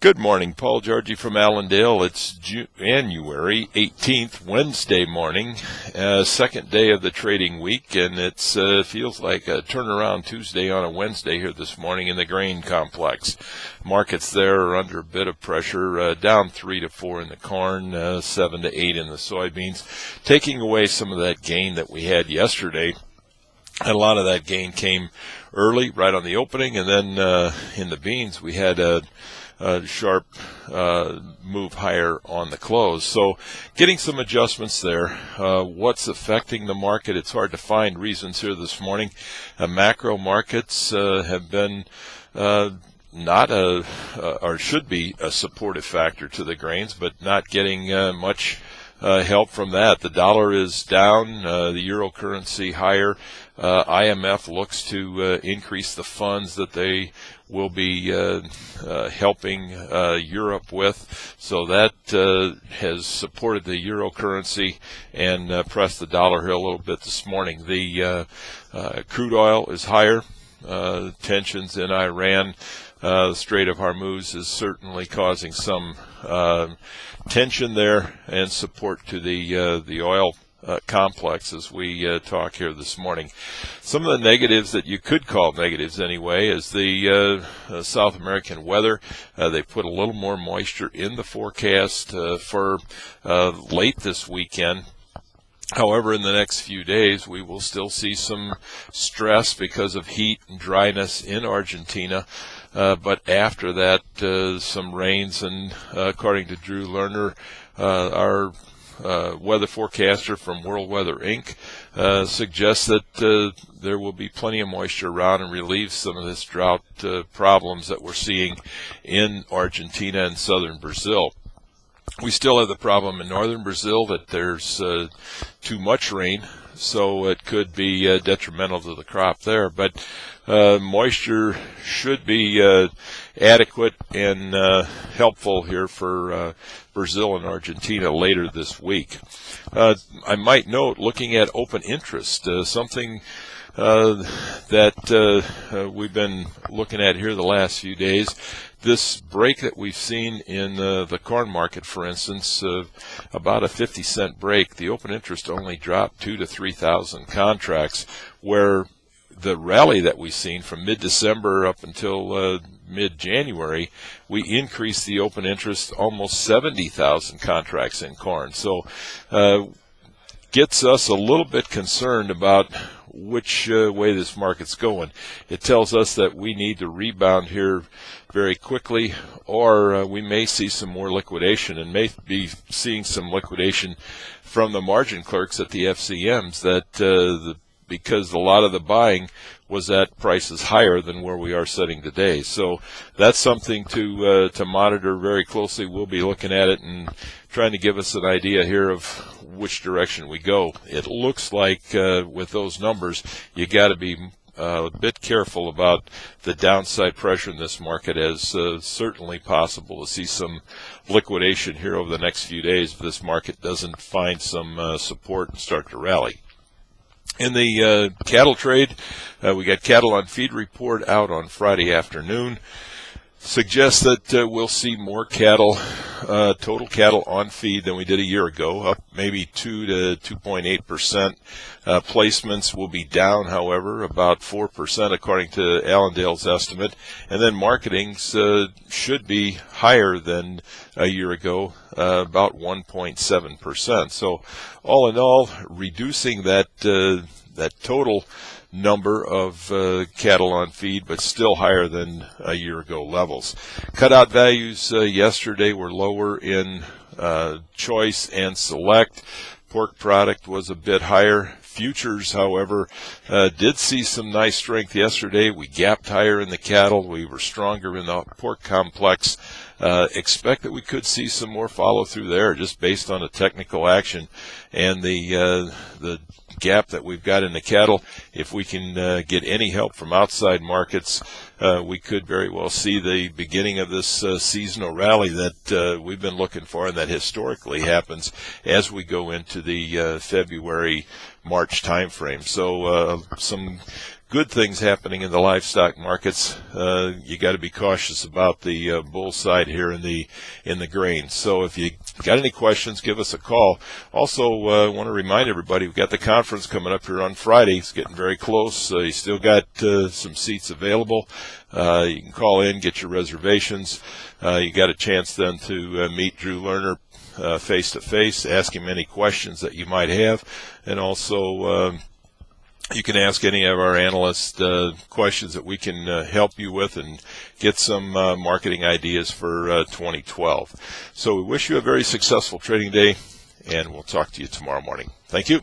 Good morning, Paul Georgie from Allendale. It's January 18th, Wednesday morning, second day of the trading week, and it feels like a turnaround Tuesday on a Wednesday here this morning in the grain complex. Markets there are under a bit of pressure, down 3 to 4 in the corn, 7 to 8 in the soybeans, taking away some of that gain that we had yesterday. And a lot of that gain came early, right on the opening, and then in the beans we had a sharp move higher on the close. So getting some adjustments there. What's affecting the market? It's hard to find reasons here this morning. Macro markets have been not or should be a supportive factor to the grains, but not getting much help from that. The dollar is down, the euro currency higher. IMF looks to increase the funds that they will be helping Europe with. So that has supported the euro currency and pressed the dollar here a little bit this morning. The crude oil is higher. Tensions in Iran, the Strait of Hormuz is certainly causing some tension there and support to the oil complex as we talk here this morning. Some of the negatives that you could call negatives anyway is the South American weather. They put a little more moisture in the forecast for late this weekend. However, in the next few days, we will still see some stress because of heat and dryness in Argentina. But after that, some rains, and according to Drew Lerner, our weather forecaster from World Weather Inc., suggests that there will be plenty of moisture around and relieve some of this drought problems that we're seeing in Argentina and southern Brazil. We still have the problem in northern Brazil that there's too much rain, so it could be detrimental to the crop there. But moisture should be adequate and helpful here for Brazil and Argentina later this week. I might note, looking at open interest, something that we've been looking at here the last few days. This break that we've seen in the corn market, for instance, about a 50-cent break, the open interest only dropped 2,000 to 3,000 contracts, where the rally that we've seen from mid-December up until mid-January, we increased the open interest almost 70,000 contracts in corn. So gets us a little bit concerned about which way this market's going. It tells us that we need to rebound here very quickly, or we may see some more liquidation, and may be seeing some liquidation from the margin clerks at the FCMs, that because a lot of the buying was at prices higher than where we are sitting today. So that's something to monitor very closely. We'll be looking at it and trying to give us an idea here of which direction we go. It looks like with those numbers, you got to be a bit careful about the downside pressure in this market, as certainly possible to see some liquidation here over the next few days if this market doesn't find some support and start to rally. In the cattle trade, we got cattle on feed report out on Friday afternoon. Suggests that we'll see more cattle, total cattle on feed than we did a year ago, up maybe 2 to 2.8%. Placements will be down, however, about 4% according to Allendale's estimate. And then marketings should be higher than a year ago, about 1.7%. So all in all, reducing that total number of cattle on feed, but still higher than a year ago levels. Cutout values yesterday were lower in choice and select. Pork product was a bit higher. Futures, however, did see some nice strength yesterday. We gapped higher in the cattle. We were stronger in the pork complex. Expect that we could see some more follow through there, just based on a technical action and the gap that we've got in the cattle. If we can get any help from outside markets, we could very well see the beginning of this seasonal rally that we've been looking for, and that historically happens as we go into the February-March timeframe. So some good things happening in the livestock markets. You got to be cautious about the bull side here in the grain. So if you got any questions, give us a call. Also, want to remind everybody we've got the conference coming up here on Friday. It's getting very close. You still got some seats available. You can call in, get your reservations. You got a chance then to meet Drew Lerner face to face, ask him any questions that you might have, and also you can ask any of our analysts questions that we can help you with and get some marketing ideas for 2012. So we wish you a very successful trading day, and we'll talk to you tomorrow morning. Thank you.